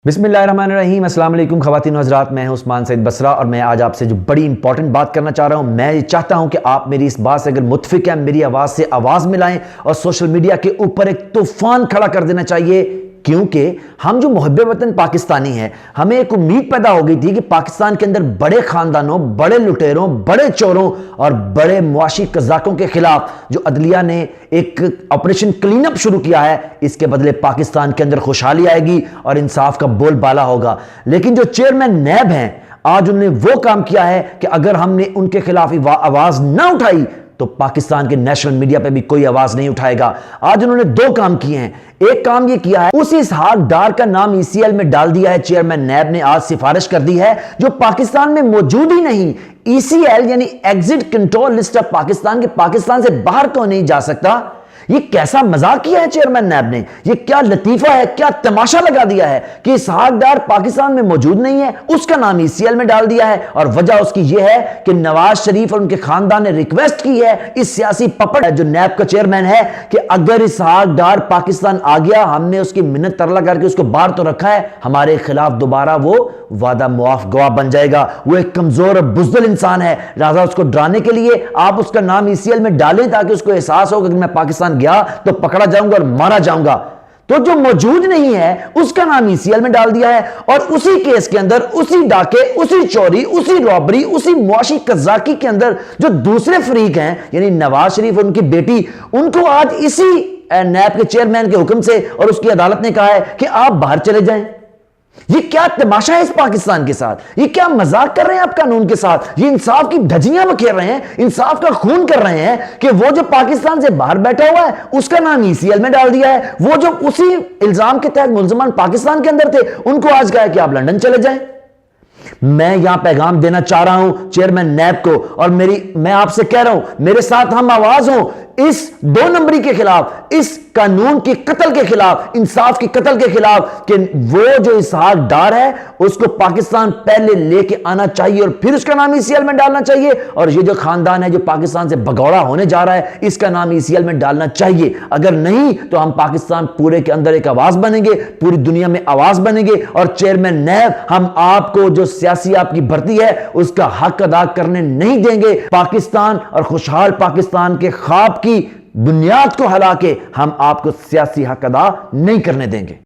बिस्मिल्लाहिर्रहमानिर्रहीम। अस्सलाम वालेकुम ख़वातीन व हज़रात, मैं हूं उस्मान सईद बसरा और मैं आज आपसे जो बड़ी इंपॉर्टेंट बात करना चाह रहा हूं। मैं ये चाहता हूं कि आप मेरी इस बात से अगर मुत्फिक हैं, मेरी आवाज़ से आवाज़ मिलाएं और सोशल मीडिया के ऊपर एक तूफान खड़ा कर देना चाहिए, क्योंकि हम जो मुहब्बे वतन पाकिस्तानी हैं, हमें एक उम्मीद पैदा हो गई थी कि पाकिस्तान के अंदर बड़े खानदानों, बड़े लुटेरों, बड़े चोरों और बड़े मुआशी कज़ाकों के खिलाफ जो अदलिया ने एक ऑपरेशन क्लीन अप शुरू किया है, इसके बदले पाकिस्तान के अंदर खुशहाली आएगी और इंसाफ का बोलबाला होगा। लेकिन जो चेयरमैन नैब हैं, आज उन्होंने वो काम किया है कि अगर हमने उनके खिलाफ आवाज ना उठाई तो पाकिस्तान के नेशनल मीडिया पे भी कोई आवाज नहीं उठाएगा। आज उन्होंने दो काम किए हैं। एक काम ये किया है, उस इसहाक डार का नाम ईसीएल में डाल दिया है। चेयरमैन नैब ने आज सिफारिश कर दी है, जो पाकिस्तान में मौजूद ही नहीं। ईसीएल यानी exit control list of Pakistan के पाकिस्तान से बाहर क्यों नहीं जा सकता? ये कैसा मजाक किया है चेयरमैन नैब ने? ये क्या लतीफा है, क्या तमाशा लगा दिया है कि इसहाक डार पाकिस्तान में मौजूद नहीं है, उसका नाम ईसीएल में डाल दिया है। और वजह उसकी यह है कि नवाज शरीफ और उनके खानदान ने रिक्वेस्ट की है, इस सियासी पपड़ जो नैब का चेयरमैन है, कि अगर इसहाक डार पाकिस्तान आ गया, हमने उसकी मिन्नत तरला करके उसको बाहर तो रखा है, हमारे खिलाफ दोबारा वो वादा मुआफ गवाह बन जाएगा। वो एक कमजोर और बुज़दिल इंसान है, लिहाजा उसको डराने के लिए आप उसका नाम ईसीएल में डालें, ताकि उसको एहसास हो कि मैं पाकिस्तान गया तो पकड़ा जाऊंगा और मारा जाऊंगा। तो जो मौजूद नहीं है उसका नाम ईसीएल में डाल दिया है, और उसी केस के अंदर, उसी डाके, उसी चोरी, उसी रॉबरी, उसी मुआशी कज़ाकी के अंदर जो दूसरे फरीक हैं, यानी नवाज शरीफ और उनकी बेटी, उनको आज इसी नैब के चेयरमैन के हुक्म से और उसकी अदालत ने कहा है कि आप बाहर चले जाएं। ये क्या तमाशा है इस पाकिस्तान के साथ? ये क्या मजाक कर रहे हैं आप कानून के साथ? ये इंसाफ की धज्जियां बखेर रहे हैं, इंसाफ का खून कर रहे हैं कि वो जो पाकिस्तान से बाहर बैठा हुआ है उसका नाम ईसीएल में डाल दिया है। वो जो उसी इल्जाम के तहत मुल्ज़मान पाकिस्तान के अंदर थे, उनको आज कहा है कि आप लंदन चले जाएं। मैं यहां पैगाम देना चाह रहा हूं चेयरमैन नैब को, और मैं आपसे कह रहा हूं, मेरे साथ हम आवाज हो इस दो नंबरी के खिलाफ, इस कानून की कत्ल के खिलाफ, इंसाफ की कत्ल के खिलाफ, कि वो जो इसहाक डार है उसको पाकिस्तान पहले लेके आना चाहिए और फिर उसका नाम ईसीएल में डालना चाहिए। और ये जो खानदान है जो पाकिस्तान से भगौड़ा होने जा रहा है, इसका नाम ईसीएल में डालना चाहिए। अगर नहीं तो हम पाकिस्तान पूरे के अंदर एक आवाज बनेंगे, पूरी दुनिया में आवाज बनेंगे। और चेयरमैन नैब, हम आपको जो सियासी आपकी भर्ती है उसका हक अदा करने नहीं देंगे। पाकिस्तान और खुशहाल पाकिस्तान के ख्वाब की बुनियाद को हिला के हम आपको सियासी हक अदा नहीं करने देंगे।